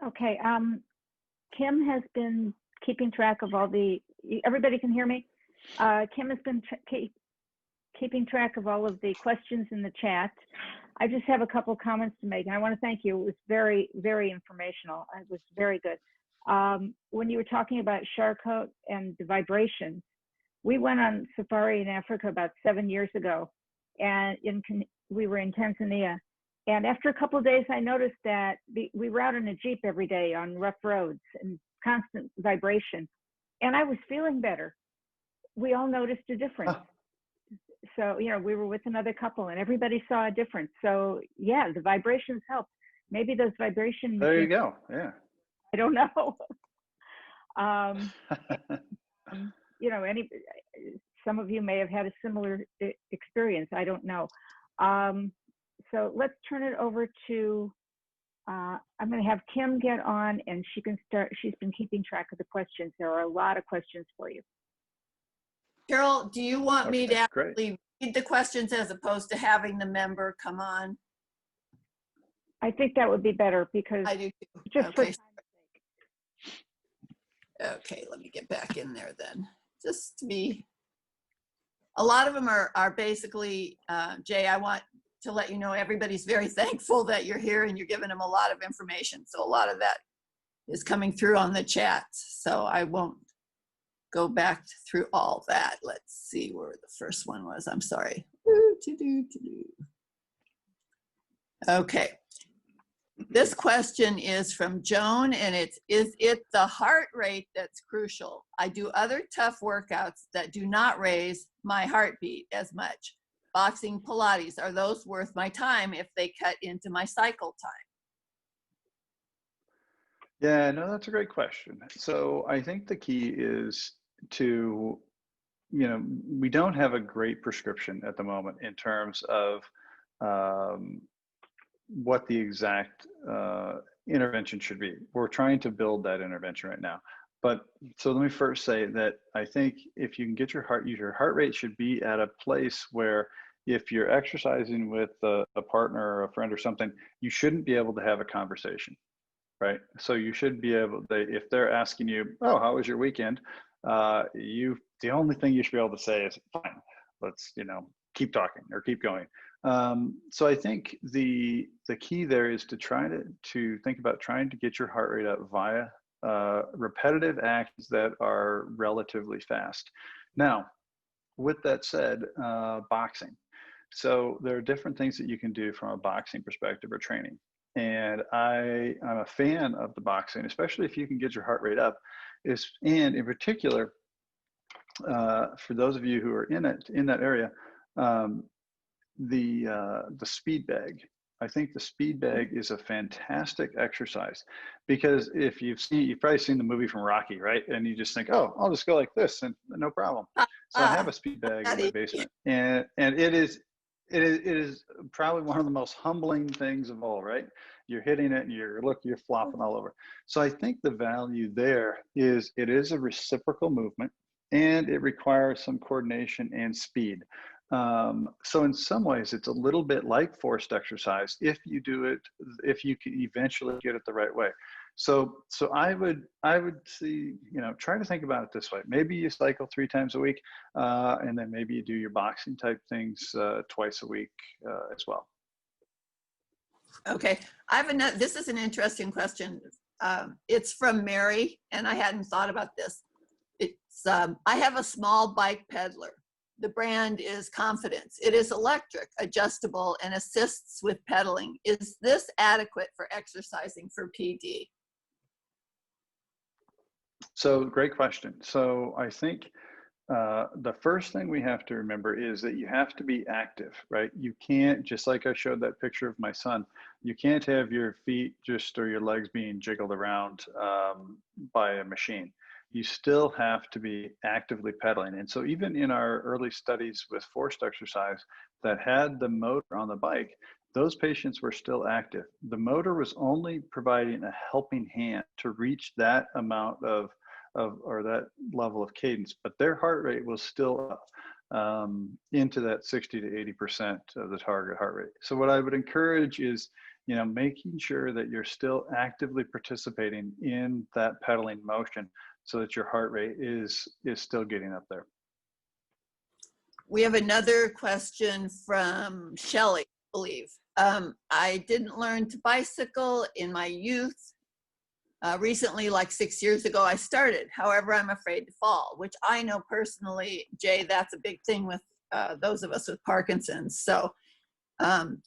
Okay. Kim has been keeping track of all the. Everybody can hear me. Kim has been keeping track of all of the questions in the chat. I just have a couple of comments to make, and I want to thank you. It was very, very informational. It was very good. When you were talking about Charcot and the vibrations, we went on safari in Africa about 7 years ago, and we were in Tanzania. And after a couple of days, I noticed that we were out in a Jeep every day on rough roads and constant vibration, and I was feeling better. We all noticed a difference. Huh. So, we were with another couple and everybody saw a difference. So yeah, the vibrations help. Maybe those vibrations. There you go. Yeah. I don't know. Some of you may have had a similar experience. I don't know. So let's turn it over to, I'm going to have Kim get on and she can start. She's been keeping track of the questions. There are a lot of questions for you. Carol, do you want me to Great. actually read the questions as opposed to having the member come on? I think that would be better because I do too. just for Okay. Okay, let me get back in there then. Just to be, a lot of them are basically, Jay, I want to let you know everybody's very thankful that you're here and you're giving them a lot of information. So a lot of that is coming through on the chat. So I won't go back through all that. Let's see where the first one was. I'm sorry. Okay. This question is from Joan, and is it the heart rate that's crucial? I do other tough workouts that do not raise my heartbeat as much. Boxing, Pilates, are those worth my time if they cut into my cycle time? Yeah, no, that's a great question. So I think the key is to, we don't have a great prescription at the moment in terms of what the exact intervention should be. We're trying to build that intervention right now. But so let me first say that I think if you can get your heart rate should be at a place where if you're exercising with a partner or a friend or something, you shouldn't be able to have a conversation, right? So you should be able to, if they're asking you, oh, how was your weekend? The only thing you should be able to say is, fine, let's, keep talking or keep going. So I think the key there is to try to think about trying to get your heart rate up via repetitive actions that are relatively fast. Now, with that said, boxing. So there are different things that you can do from a boxing perspective or training. And I'm a fan of the boxing, especially if you can get your heart rate up. And in particular, for those of you who are in that area, the speed bag. I think the speed bag is a fantastic exercise because if you've probably seen the movie from Rocky, right? And you just think, oh, I'll just go like this and no problem. So I have a speed bag in my basement, and it is probably one of the most humbling things of all, right? You're hitting it and you're flopping all over. So I think the value there is it is a reciprocal movement and it requires some coordination and speed. So in some ways it's a little bit like forced exercise if you can eventually get it the right way. So I would see, try to think about it this way. Maybe you cycle 3 times a week, and then maybe you do your boxing type things twice a week as well. Okay, I have another. This is an interesting question. It's from Mary, and I hadn't thought about this. It's I have a small bike peddler. The brand is Confidence. It is electric, adjustable, and assists with pedaling. Is this adequate for exercising for PD? So great question. So I think the first thing we have to remember is that you have to be active, right? You can't, just like I showed that picture of my son, you can't have your feet or your legs being jiggled around by a machine. You still have to be actively pedaling. And so even in our early studies with forced exercise that had the motor on the bike, those patients were still active. The motor was only providing a helping hand to reach that amount of or that level of cadence, but their heart rate was still up into that 60 to 80% of the target heart rate. So what I would encourage is, making sure that you're still actively participating in that pedaling motion so that your heart rate is still getting up there. We have another question from Shelley, I believe. I didn't learn to bicycle in my youth. Recently, like 6 years ago, I started. However, I'm afraid to fall, which I know personally, Jay, that's a big thing with those of us with Parkinson's. So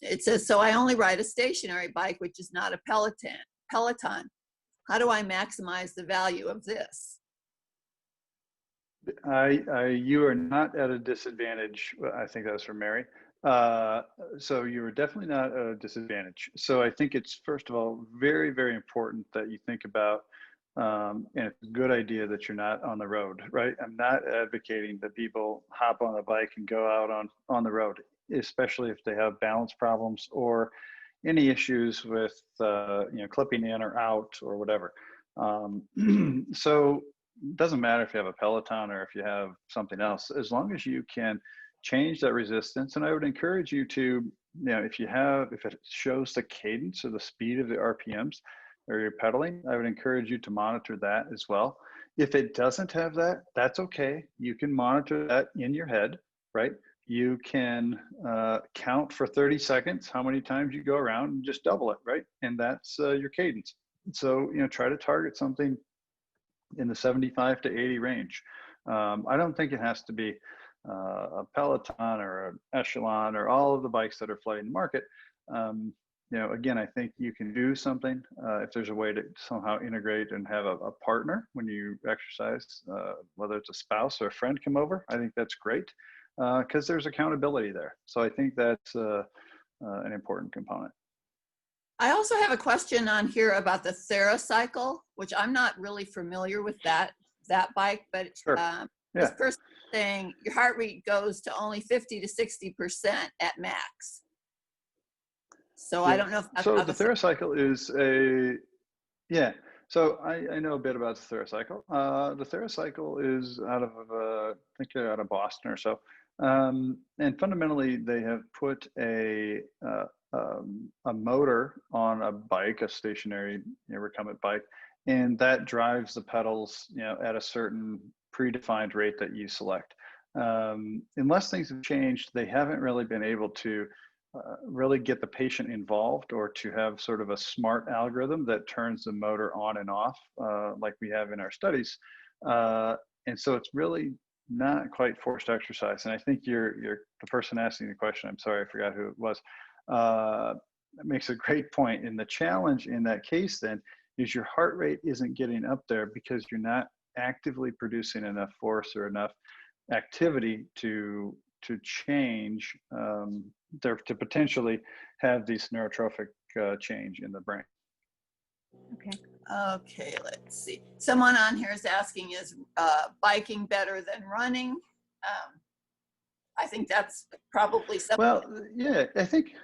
it says, so I only ride a stationary bike, which is not a Peloton. How do I maximize the value of this? You are not at a disadvantage. I think that was from Mary. So you are definitely not at a disadvantage. So I think it's, first of all, very, very important that you think about, and it's a good idea that you're not on the road, right? I'm not advocating that people hop on a bike and go out on the road, especially if they have balance problems or any issues with, clipping in or out or whatever. So it doesn't matter if you have a Peloton or if you have something else, as long as you can change that resistance. And I would encourage you to, if it shows the cadence or the speed of the RPMs or your pedaling, I would encourage you to monitor that as well. If it doesn't have that, that's okay. You can monitor that in your head, right? You can count for 30 seconds how many times you go around and just double it, right? And that's your cadence. So, try to target something in the 75 to 80 range. I don't think it has to be a Peloton or an Echelon or all of the bikes that are flooding the market. Again, I think you can do something if there's a way to somehow integrate and have a partner when you exercise, whether it's a spouse or a friend come over. I think that's great because there's accountability there. So I think that's an important component. I also have a question on here about the TheraCycle, which I'm not really familiar with that bike, but Sure. This person is saying your heart rate goes to only 50 to 60% at max. So I don't know if that's so the TheraCycle is so I know a bit about the TheraCycle. The TheraCycle is out of, I think they're out of Boston or so. And fundamentally, they have put a motor on a bike, a stationary recumbent bike, and that drives the pedals, at a certain predefined rate that you select. Unless things have changed, they haven't really been able to really get the patient involved or to have sort of a smart algorithm that turns the motor on and off like we have in our studies. And so it's really not quite forced exercise. And I think the person asking the question, I'm sorry, I forgot who it was, makes a great point. And the challenge in that case then is your heart rate isn't getting up there because you're not actively producing enough force or enough activity to change to potentially have these neurotrophic change in the brain. Okay, let's see. Someone on here is asking, is biking better than running? I think that's probably something. Well, yeah, I think,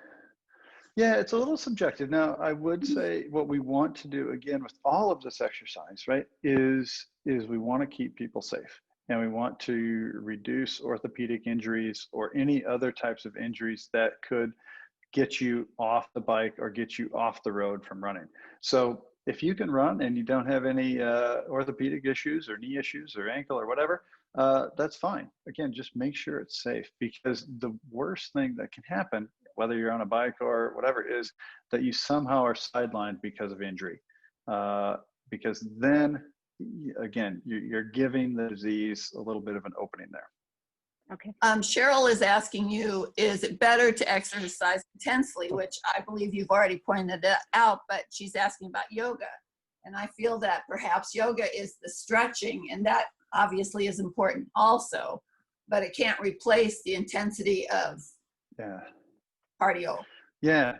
it's a little subjective. Now, I would say what we want to do, again, with all of this exercise, right, is we want to keep people safe. And we want to reduce orthopedic injuries or any other types of injuries that could get you off the bike or get you off the road from running. So if you can run and you don't have any orthopedic issues or knee issues or ankle or whatever, that's fine. Again, just make sure it's safe, because the worst thing that can happen, whether you're on a bike or whatever, is that you somehow are sidelined because of injury. Because then, again, you're giving the disease a little bit of an opening there. Okay. Cheryl is asking you, is it better to exercise intensely, which I believe you've already pointed out, but she's asking about yoga. And I feel that perhaps yoga is the stretching, and that obviously is important also, but it can't replace the intensity of cardio. Yeah,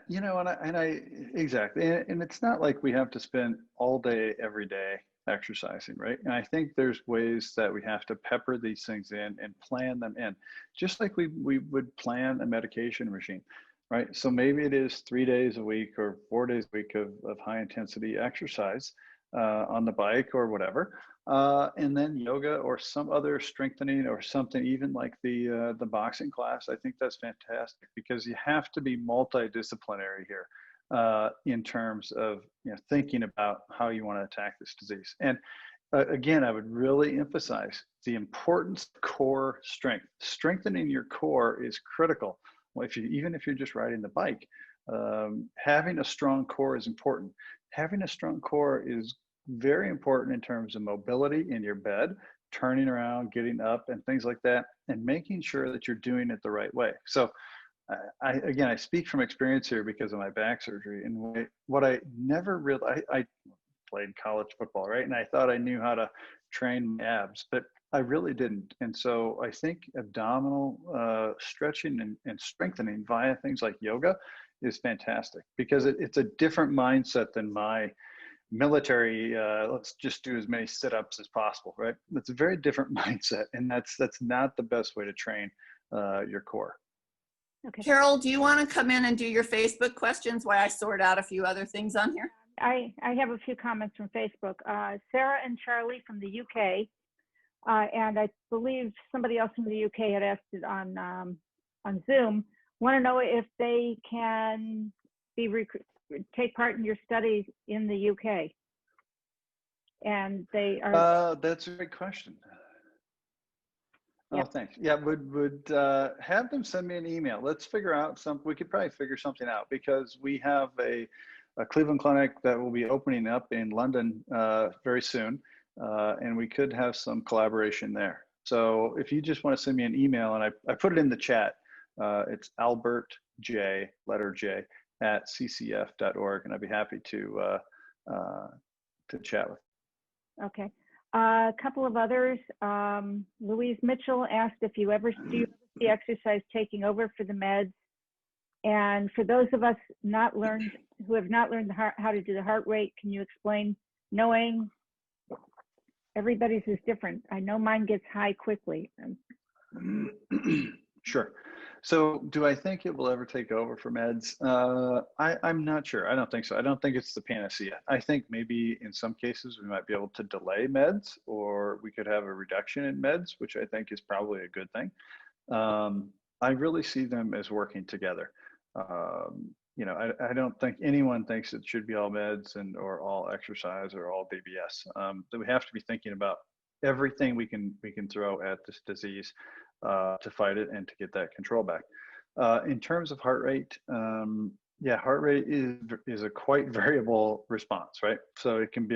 exactly. And it's not like we have to spend all day, every day exercising, right? And I think there's ways that we have to pepper these things in and plan them in, just like we would plan a medication regime. right? So maybe it is 3 days a week or 4 days a week of high intensity exercise on the bike or whatever. And then yoga or some other strengthening or something, even like the boxing class. I think that's fantastic because you have to be multidisciplinary here in terms of thinking about how you want to attack this disease. And again, I would really emphasize the importance of core strength. Strengthening your core is critical. Well, even if you're just riding the bike, having a strong core is important. Having a strong core is very important in terms of mobility in your bed, turning around, getting up, and things like that, and making sure that you're doing it the right way. So, I speak from experience here because of my back surgery, and what I never really, I played college football, right? And I thought I knew how to train my abs, but I really didn't. And so I think abdominal stretching and strengthening via things like yoga is fantastic because it's a different mindset than my military, let's just do as many sit-ups as possible, right? It's a very different mindset, and that's not the best way to train your core. Okay. Carol, do you want to come in and do your Facebook questions while I sort out a few other things on here? I have a few comments from Facebook. Sarah and Charlie from the UK, and I believe somebody else from the UK had asked it on Zoom, want to know if they can take part in your studies in the UK. And they are. That's a great question. Yeah. Oh, thanks. Yeah, would have them send me an email. Let's figure out we could probably figure something out because we have a Cleveland clinic that will be opening up in London very soon, and we could have some collaboration there. So if you just want to send me an email, and I put it in the chat, it's Albert J, letter J, at ccf.org, and I'd be happy to chat with. Okay. A couple of others. Louise Mitchell asked if you ever see exercise taking over for the meds. And for those of us who have not learned how to do the heart rate, can you explain, knowing everybody's is different? I know mine gets high quickly. Sure. So do I think it will ever take over for meds? I'm not sure. I don't think so. I don't think it's the panacea. I think maybe in some cases we might be able to delay meds, or we could have a reduction in meds, which I think is probably a good thing. I really see them as working together. I don't think anyone thinks it should be all meds or all exercise or all BBS. That we have to be thinking about everything we can throw at this disease to fight it and to get that control back. In terms of heart rate, heart rate is a quite variable response, right? So it can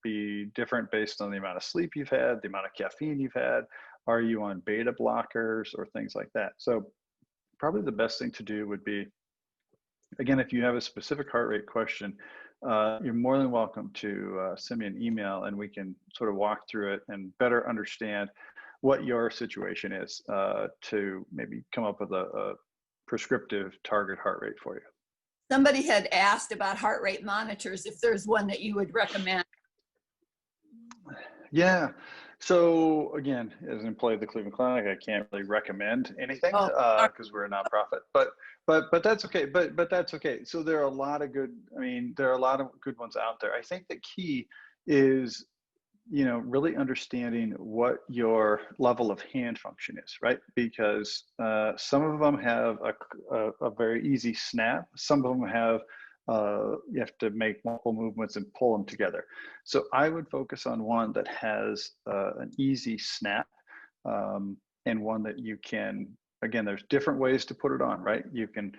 be different based on the amount of sleep you've had, the amount of caffeine you've had. Are you on beta blockers or things like that? So probably the best thing to do would be, again, if you have a specific heart rate question, you're more than welcome to send me an email and we can sort of walk through it and better understand what your situation is to maybe come up with a prescriptive target heart rate for you. Somebody had asked about heart rate monitors, if there's one that you would recommend. Yeah. So again, as an employee of the Cleveland Clinic, I can't really recommend anything because we're a nonprofit. But that's okay. But that's okay. So there are a lot of good ones out there. I think the key is, really understanding what your level of hand function is, right? Because some of them have a very easy snap. Some of them have you have to make multiple movements and pull them together. So I would focus on one that has an easy snap and one that you can, again, there's different ways to put it on, right? You can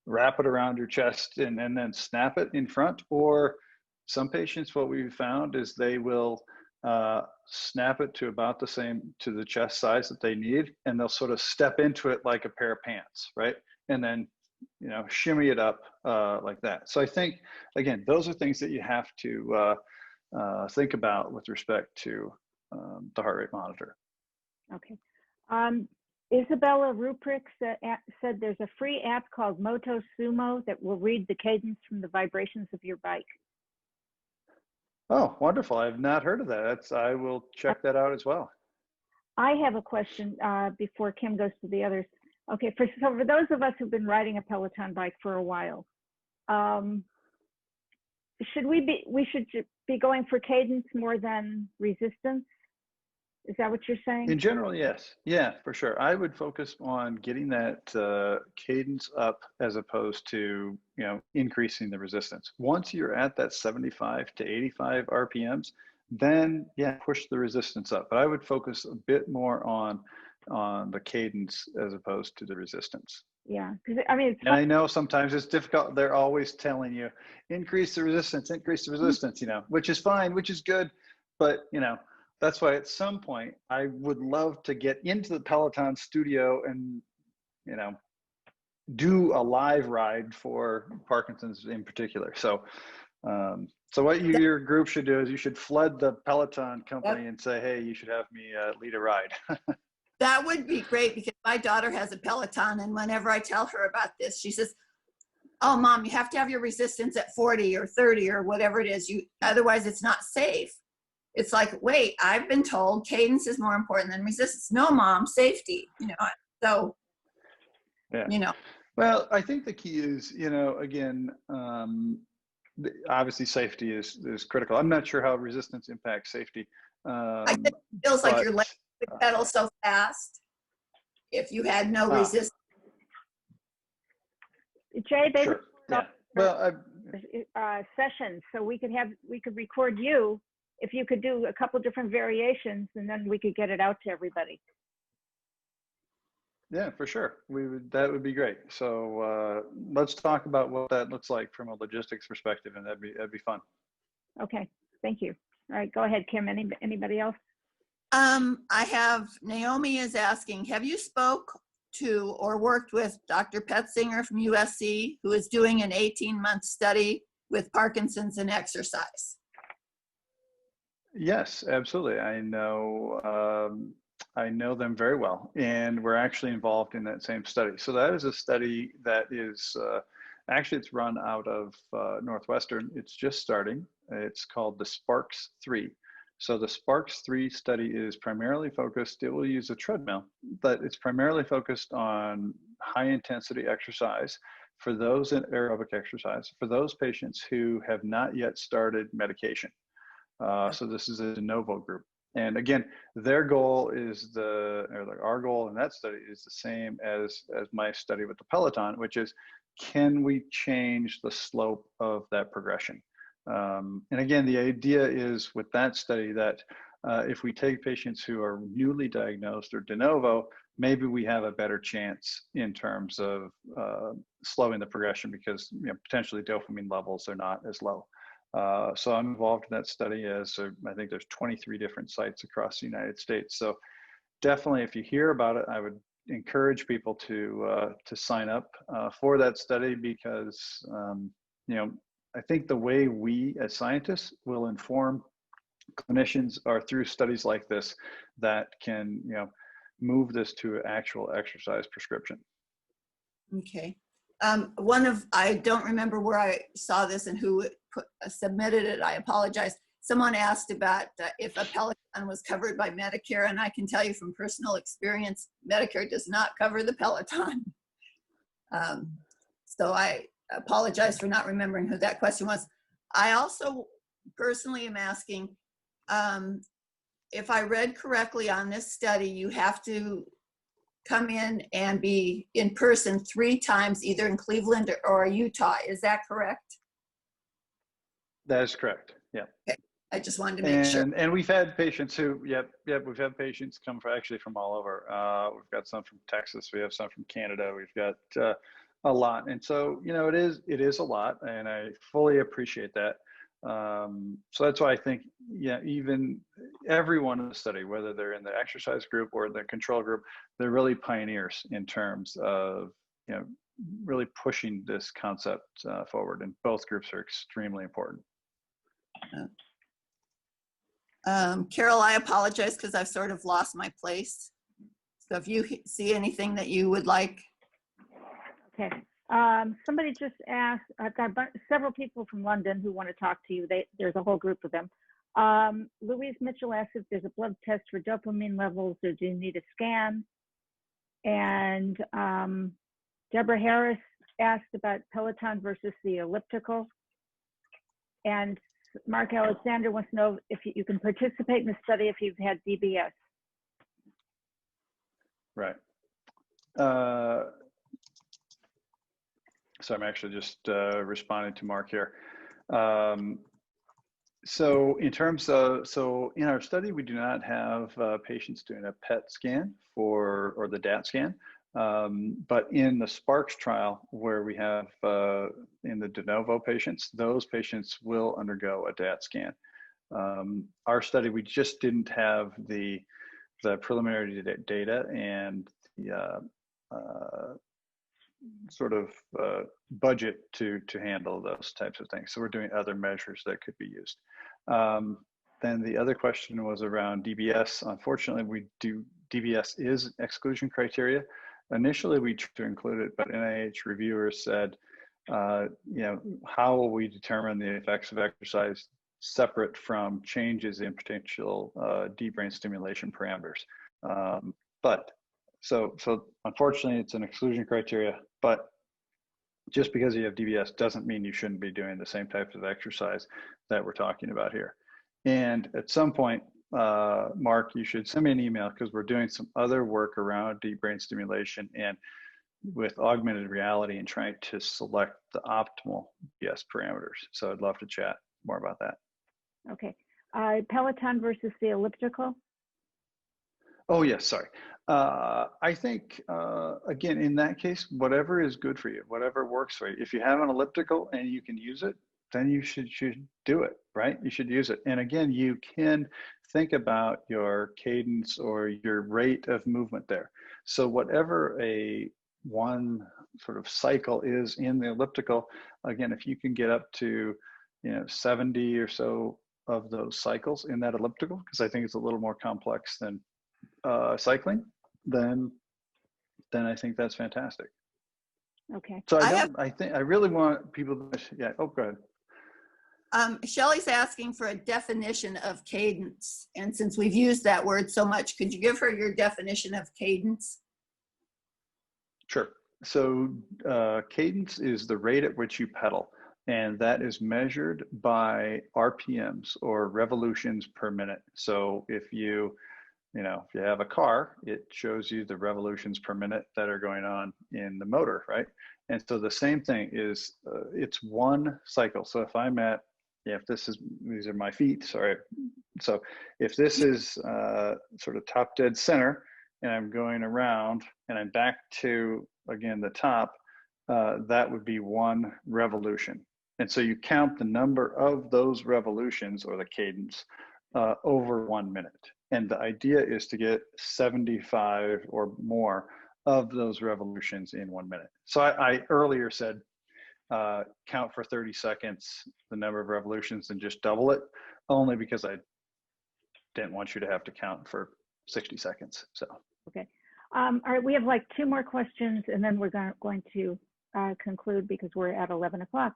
wrap it around your chest and then snap it in front, or some patients, what we've found is they will snap it to about the same to the chest size that they need, and they'll sort of step into it like a pair of pants, right? And then shimmy it up like that. So I think, again, those are things that you have to think about with respect to the heart rate monitor. Okay. Isabella Ruprix said there's a free app called Moto Sumo that will read the cadence from the vibrations of your bike. Oh, wonderful. I've not heard of that. I will check that out as well. I have a question before Kim goes to the others. Okay, so for those of us who've been riding a Peloton bike for a while, we should be going for cadence more than resistance? Is that what you're saying? In general, yes. Yeah, for sure. I would focus on getting that cadence up as opposed to, increasing the resistance. Once you're at that 75 to 85 RPMs, then yeah, push the resistance up. But I would focus a bit more on the cadence as opposed to the resistance. Yeah, because I mean, and I know sometimes it's difficult. They're always telling you, increase the resistance, which is fine, which is good. But, that's why at some point I would love to get into the Peloton studio and, do a live ride for Parkinson's in particular. So, so what your group should do is you should flood the Peloton company and say, hey, you should have me lead a ride. That would be great because my daughter has a Peloton, and whenever I tell her about this, she says, oh, Mom, you have to have your resistance at 40 or 30 or whatever it is. Otherwise it's not safe. It's like, wait, I've been told cadence is more important than resistance. No, Mom, safety, so, yeah. Well, I think the key is, again, obviously safety is critical. I'm not sure how resistance impacts safety. I think it feels like your legs would pedal so fast if you had no resistance. Jay, they sure. Yeah. Well, sessions, so we could record you if you could do a couple different variations, and then we could get it out to everybody. Yeah, for sure. That would be great. So let's talk about what that looks like from a logistics perspective, and that'd be fun. Okay, thank you. All right, go ahead, Kim. Anybody else? I have, Naomi is asking, have you spoke to or worked with Dr. Petzinger from USC, who is doing an 18-month study with Parkinson's and exercise? Yes, absolutely. I know them very well, and we're actually involved in that same study. So that is a study that is actually it's run out of Northwestern. It's just starting. It's called the Sparks 3. So the Sparks 3 study is primarily focused, it will use a treadmill, but it's primarily focused on high intensity exercise for those in aerobic exercise, for those patients who have not yet started medication. So this is a de novo group. And again, their goal is our goal in that study is the same as my study with the Peloton, which is, can we change the slope of that progression? And again, the idea is with that study that if we take patients who are newly diagnosed or de novo, maybe we have a better chance in terms of slowing the progression because potentially dopamine levels are not as low. So I'm involved in that study I think there's 23 different sites across the United States. So definitely if you hear about it, I would encourage people to sign up for that study because, I think the way we as scientists will inform clinicians are through studies like this that can, move this to actual exercise prescription. Okay. I don't remember where I saw this and who submitted it. I apologize. Someone asked about if a Peloton was covered by Medicare, and I can tell you from personal experience, Medicare does not cover the Peloton. So I apologize for not remembering who that question was. I also personally am asking, if I read correctly on this study, you have to come in and be in person 3 times, either in Cleveland or Utah. Is that correct? That is correct. Yeah. Okay. I just wanted to make sure. And we've had patients who, we've had patients come from all over. We've got some from Texas. We have some from Canada. We've got a lot. And so, it is a lot, and I fully appreciate that. So that's why I think, even everyone in the study, whether they're in the exercise group or the control group, they're really pioneers in terms of, really pushing this concept forward. And both groups are extremely important. Carol, I apologize because I've sort of lost my place. So if you see anything that you would like. Okay. Somebody just asked, I've got several people from London who want to talk to you. There's a whole group of them. Louise Mitchell asked if there's a blood test for dopamine levels or do you need a scan? And Deborah Harris asked about Peloton versus the elliptical. And Mark Alexander wants to know if you can participate in the study if you've had DBS. Right. So I'm actually just responding to Mark here. So in terms of, so in our study, we do not have patients doing a PET scan or the DAT scan. But in the Sparks trial, where we have in the de novo patients, those patients will undergo a DAT scan. Our study, we just didn't have the preliminary data and the sort of budget to handle those types of things. So we're doing other measures that could be used. Then the other question was around DBS. Unfortunately, DBS is exclusion criteria. Initially, we tried to include it, but NIH reviewers said, how will we determine the effects of exercise separate from changes in potential deep brain stimulation parameters? So unfortunately, it's an exclusion criteria, but just because you have DBS doesn't mean you shouldn't be doing the same types of exercise that we're talking about here. And at some point, Mark, you should send me an email because we're doing some other work around deep brain stimulation and with augmented reality and trying to select the optimal DBS parameters. So I'd love to chat more about that. Okay. Peloton versus the elliptical? Oh, yes, sorry. I think, again, in that case, whatever is good for you, whatever works for you. If you have an elliptical and you can use it, then you should do it, right? You should use it. And again, you can think about your cadence or your rate of movement there. So whatever one sort of cycle is in the elliptical, again, if you can get up to 70 or so of those cycles in that elliptical, because I think it's a little more complex than cycling, then I think that's fantastic. Okay. So I really want people to, yeah, oh, go ahead. Shelley's asking for a definition of cadence. And since we've used that word so much, could you give her your definition of cadence? Sure. So cadence is the rate at which you pedal, and that is measured by RPMs or revolutions per minute. So if you have a car, it shows you the revolutions per minute that are going on in the motor, right? And so the same thing is, it's one cycle. So if I'm at, these are my feet, sorry. So if this is sort of top dead center and I'm going around and I'm back to, again, the top, that would be one revolution. And so you count the number of those revolutions or the cadence over 1 minute. And the idea is to get 75 or more of those revolutions in 1 minute. So I earlier said, count for 30 seconds, the number of revolutions, and just double it, only because I didn't want you to have to count for 60 seconds. So. Okay. All right, we have like 2 more questions and then we're going to conclude because we're at 11 o'clock.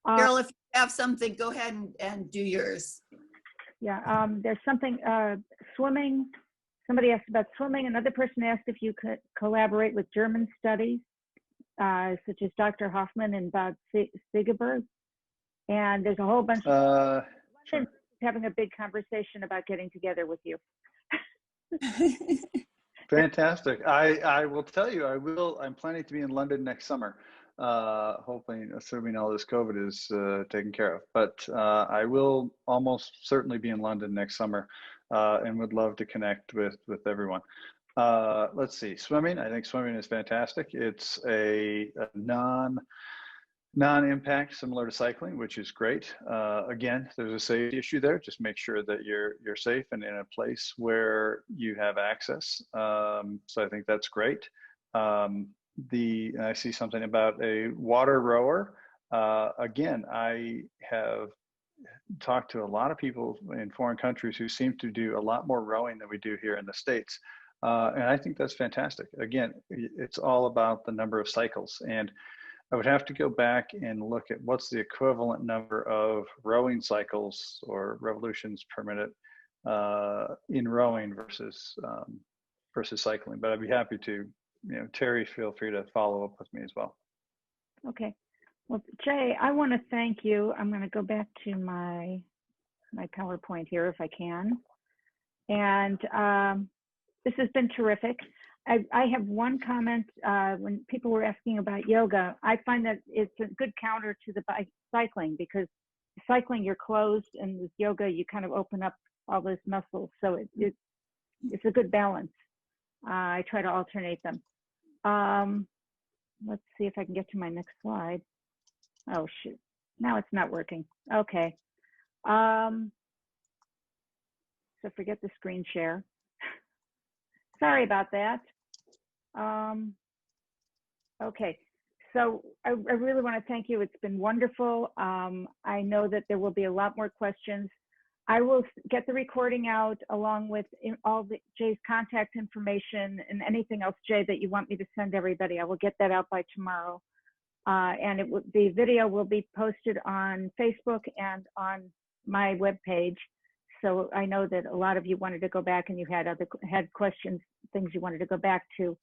Carol, if you have something, go ahead and do yours. Yeah, there's something, swimming. Somebody asked about swimming. Another person asked if you could collaborate with German studies, such as Dr. Hoffman and Bad Segeberg. And there's a whole bunch of sure. having a big conversation about getting together with you. Fantastic. I will tell you, I'm planning to be in London next summer. Hoping, assuming all this COVID is taken care of. But I will almost certainly be in London next summer and would love to connect with everyone. Let's see, swimming. I think swimming is fantastic. It's a non-impact similar to cycling, which is great. Again, there's a safety issue there. Just make sure that you're safe and in a place where you have access. So I think that's great. I see something about a water rower. Again, I have talked to a lot of people in foreign countries who seem to do a lot more rowing than we do here in the States. And I think that's fantastic. Again, it's all about the number of cycles. And I would have to go back and look at what's the equivalent number of rowing cycles or revolutions per minute in rowing versus cycling. But I'd be happy to Terry, feel free to follow up with me as well. Okay. Well, Jay, I want to thank you. I'm going to go back to my PowerPoint here if I can. And this has been terrific. I have one comment. When people were asking about yoga, I find that it's a good counter to the cycling, because cycling you're closed, and with yoga you kind of open up all those muscles. So it's a good balance. I try to alternate them. Let's see if I can get to my next slide. Oh shoot, now it's not working. Okay. So forget the screen share. Sorry about that. Okay, so I really want to thank you. It's been wonderful. I know that there will be a lot more questions. I will get the recording out along with all Jay's contact information and anything else, Jay, that you want me to send everybody. I will get that out by tomorrow. And the video will be posted on Facebook and on my webpage. So I know that a lot of you wanted to go back, and you had questions, things you wanted to go back to.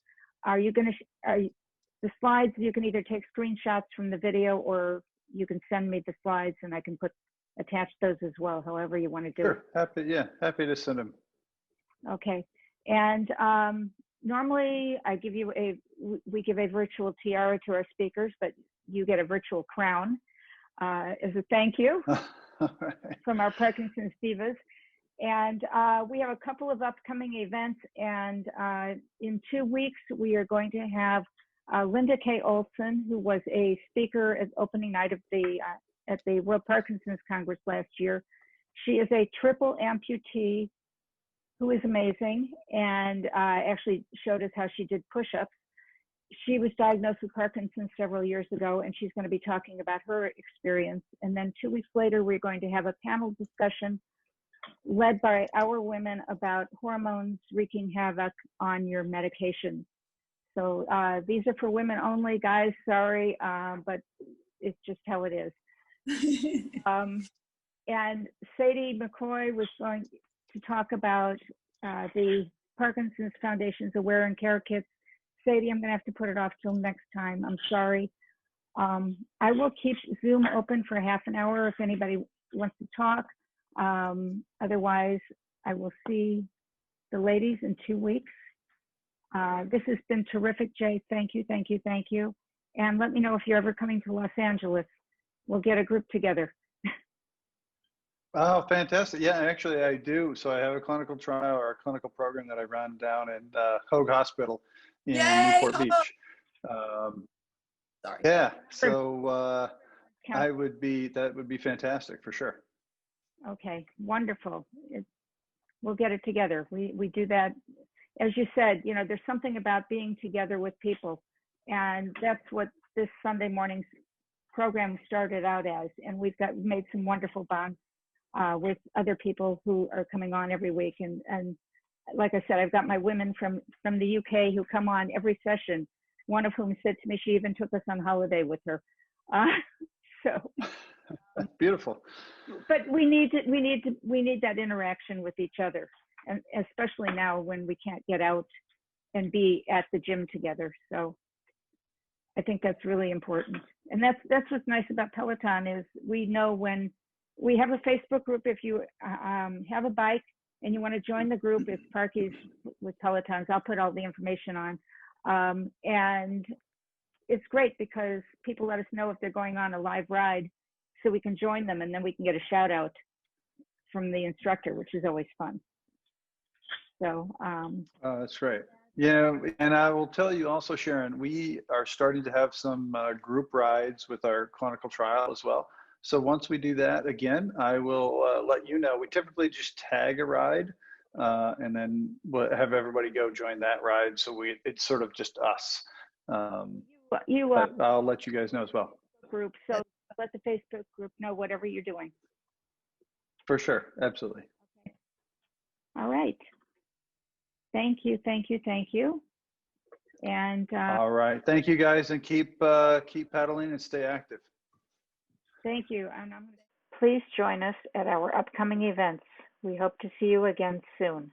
The slides, you can either take screenshots from the video, or you can send me the slides and I can attach those as well, however you want to do it. Sure, happy to send them. Okay, and normally we give a virtual tiara to our speakers, but you get a virtual crown as a thank you from our Parkinson's Divas. And we have a couple of upcoming events, and in 2 weeks we are going to have Linda K. Olson, who was a speaker at opening night of at the World Parkinson's Congress last year. She is a triple amputee who is amazing, and actually showed us how she did push-ups. She was diagnosed with Parkinson's several years ago, and she's going to be talking about her experience. And then 2 weeks later, we're going to have a panel discussion led by our women about hormones wreaking havoc on your medications. So these are for women only, guys, sorry, but it's just how it is. And Sadie McCoy was going to talk about the Parkinson's Foundation's Aware and Care Kits. Sadie, I'm going to have to put it off till next time. I'm sorry. I will keep Zoom open for half an hour if anybody wants to talk. Otherwise, I will see the ladies in 2 weeks. This has been terrific, Jay. Thank you, thank you, thank you. And let me know if you're ever coming to Los Angeles. We'll get a group together. Oh, fantastic. Yeah, actually I do. So I have a clinical trial or a clinical program that I run down in Hoag Hospital in Newport Beach. Sorry. Yeah, so that would be fantastic for sure. Okay, wonderful. We'll get it together. We do that. As you said, there's something about being together with people, and that's what this Sunday morning's program started out as. And we've made some wonderful bonds with other people who are coming on every week. And like I said, I've got my women from the UK who come on every session. One of whom said to me, she even took us on holiday with her. So beautiful. But we need that interaction with each other, and especially now when we can't get out and be at the gym together. So I think that's really important. And that's what's nice about Peloton is we know when we have a Facebook group. If you have a bike and you want to join the group, it's Parkies with Pelotons. I'll put all the information on. And it's great because people let us know if they're going on a live ride so we can join them, and then we can get a shout out from the instructor, which is always fun. So that's great. Yeah, and I will tell you also, Sharon, we are starting to have some group rides with our clinical trial as well. So once we do that again, I will let you know. We typically just tag a ride, and then we'll have everybody go join that ride. So it's sort of just us. I'll let you guys know as well. Group, so let the Facebook group know whatever you're doing. For sure, absolutely. Okay. All right. Thank you, thank you, thank you. And all right, thank you guys, and keep paddling and stay active. Thank you. And please join us at our upcoming events. We hope to see you again soon.